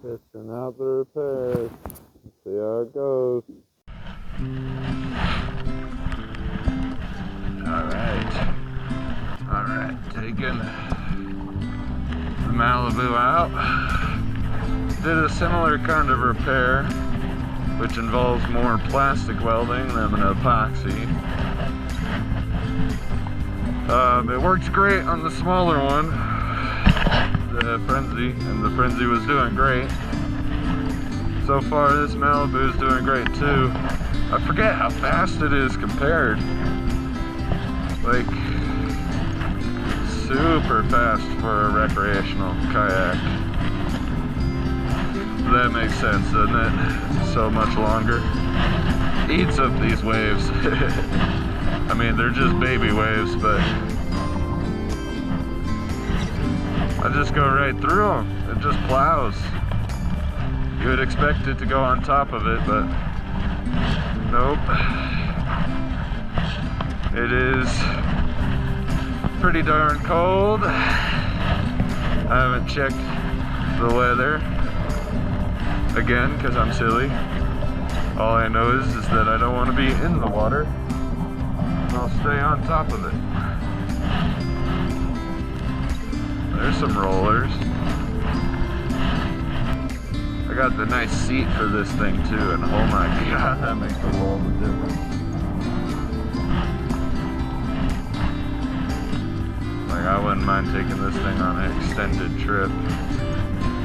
Testing out the repairs. Let's see how it goes. Alright, taking the Malibu out. Did a similar kind of repair, which involves more plastic welding than an epoxy. It works great on the smaller one, the Frenzy, and the Frenzy was doing great. So far this Malibu is doing great too. I forget how fast it is compared. Like, super fast for a recreational kayak. That makes sense, doesn't it? So much longer. Eats up these waves. I mean, they're just baby waves, but I just go right through them. It just plows. You would expect it to go on top of it, but nope. It is pretty darn cold. I haven't checked the weather again because I'm silly. All I know is that I don't want to be in the water. I'll stay on top of it. There's some rollers. I got the nice seat for this thing too, and oh my god, that makes a world of difference. Like, I wouldn't mind taking this thing on an extended trip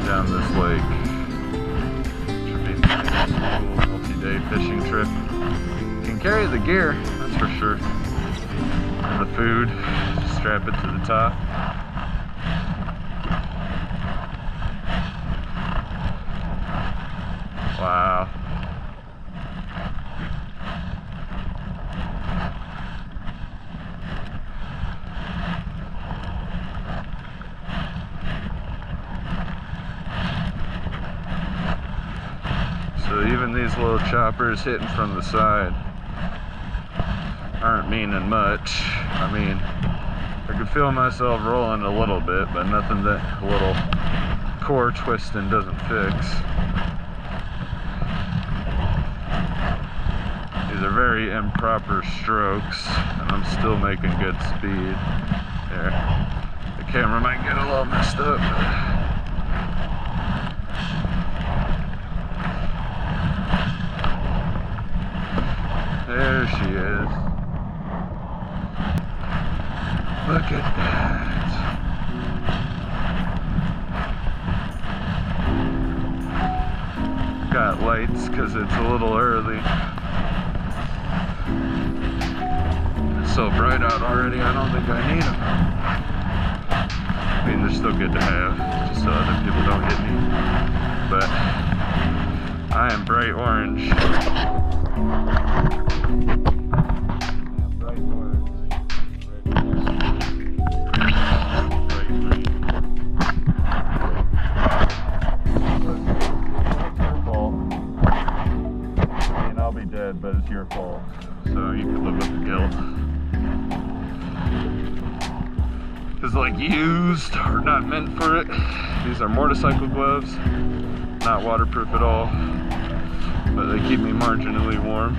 down this lake. Should be nice, cool multi-day fishing trip. Can carry the gear, that's for sure. And the food, strap it to the top. Wow. So even these little choppers hitting from the side aren't meaning much. I mean, I could feel myself rolling a little bit, but nothing that a little core twisting doesn't fix. These are very improper strokes, and I'm still making good speed. There, the camera might get a little messed up. There she is. Look at that. Got lights because it's a little early. It's so bright out already, I don't think I need them. I mean, they're still good to have, just so other people don't hit me. But I am bright orange. But it's your fault, so you can live with the guilt. It's like used or not meant for it. These are motorcycle gloves, not waterproof at all, but they keep me marginally warm.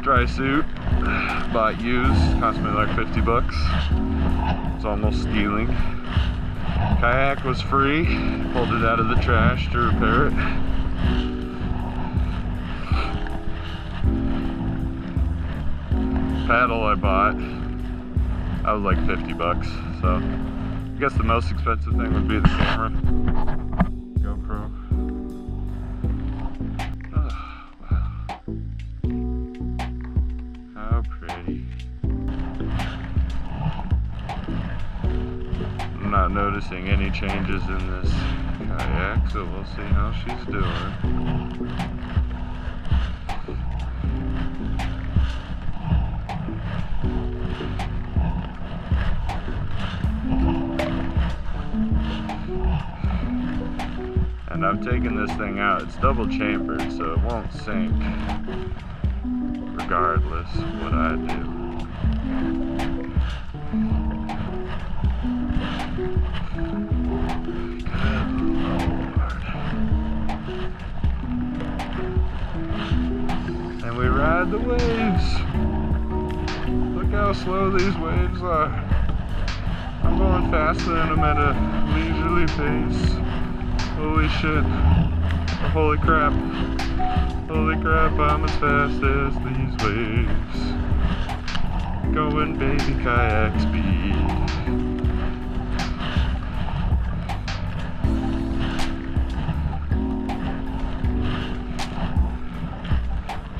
Dry suit, bought used, cost me like 50 bucks. It's almost stealing. Kayak was free, pulled it out of the trash to repair it. Paddle I bought, that was like 50 bucks, so I guess the most expensive thing would be the camera, GoPro. Oh, wow. How pretty. I'm not noticing any changes in this kayak, so we'll see how she's doing. And I've taken this thing out. It's double chambered, so it won't sink regardless of what I do. Good ride the waves. Look how slow these waves are. I'm going faster than I'm at a leisurely pace. Holy shit. Oh, holy crap. Holy crap, I'm as fast as these waves. Going baby kayak speed.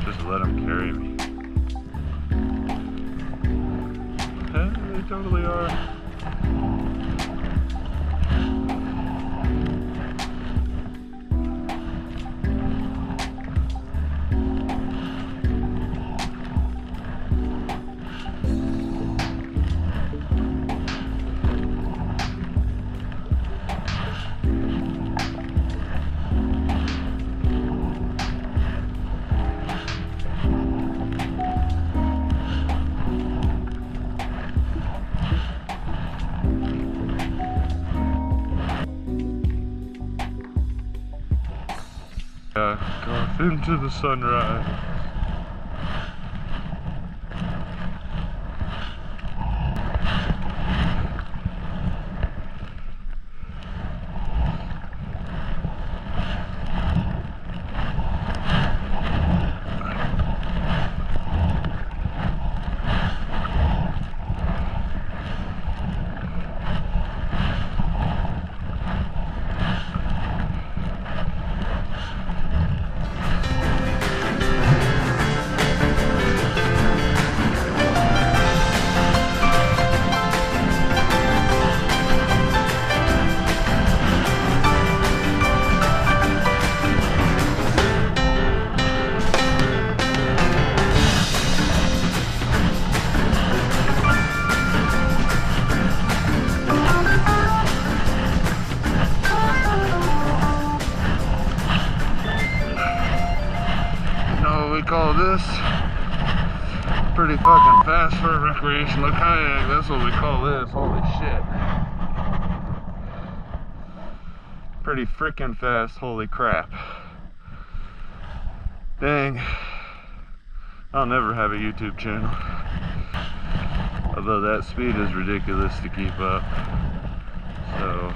Just let them carry me. Yeah, they totally are. Off into the sunrise. We call this pretty fucking fast for a recreational kayak. That's what we call this. Holy shit. Pretty freaking fast. Holy crap. Dang. I'll never have a YouTube channel. Although that speed is ridiculous to keep up. So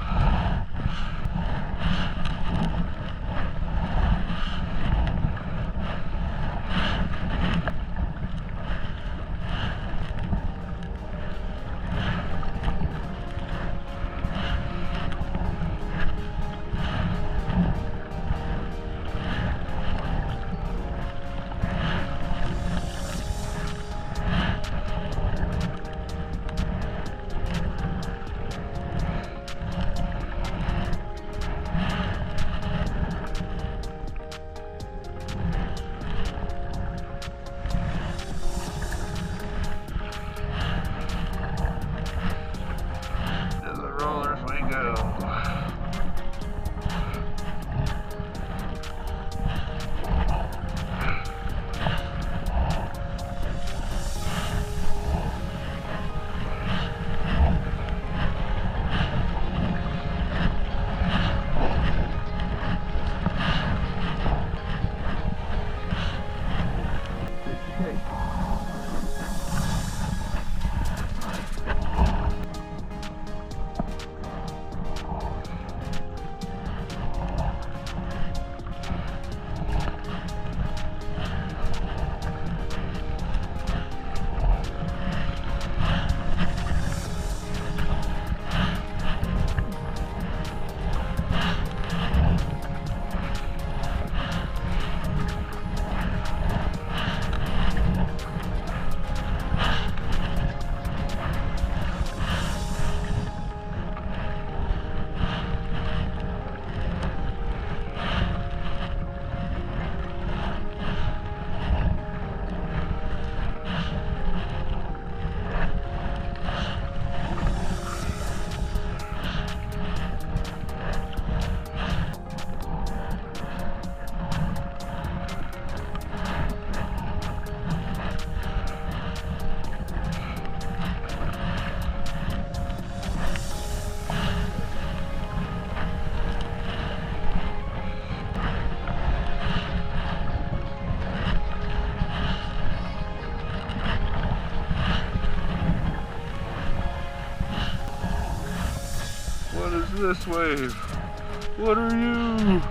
this wave? What are you?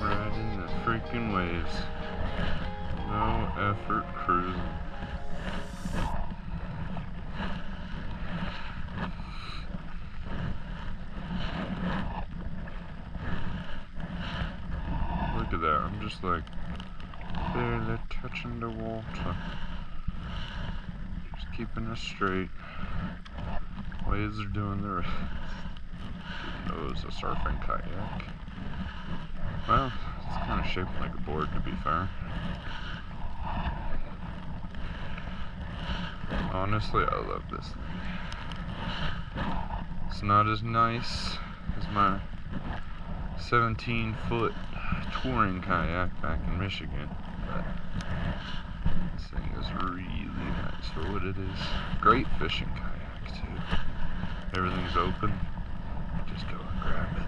Riding the freaking waves. No effort cruising. Look at that. I'm just like barely touching the water. Just keeping us straight. Waves are doing the rest. Didn't know it was a surfing kayak. Well, it's kind of shaped like a board, to be fair. Honestly, I love this thing. It's not as nice as my 17-foot touring kayak back in Michigan, but this thing is really nice for what it is. Great fishing kayak, too. Everything's open. Just go and grab it.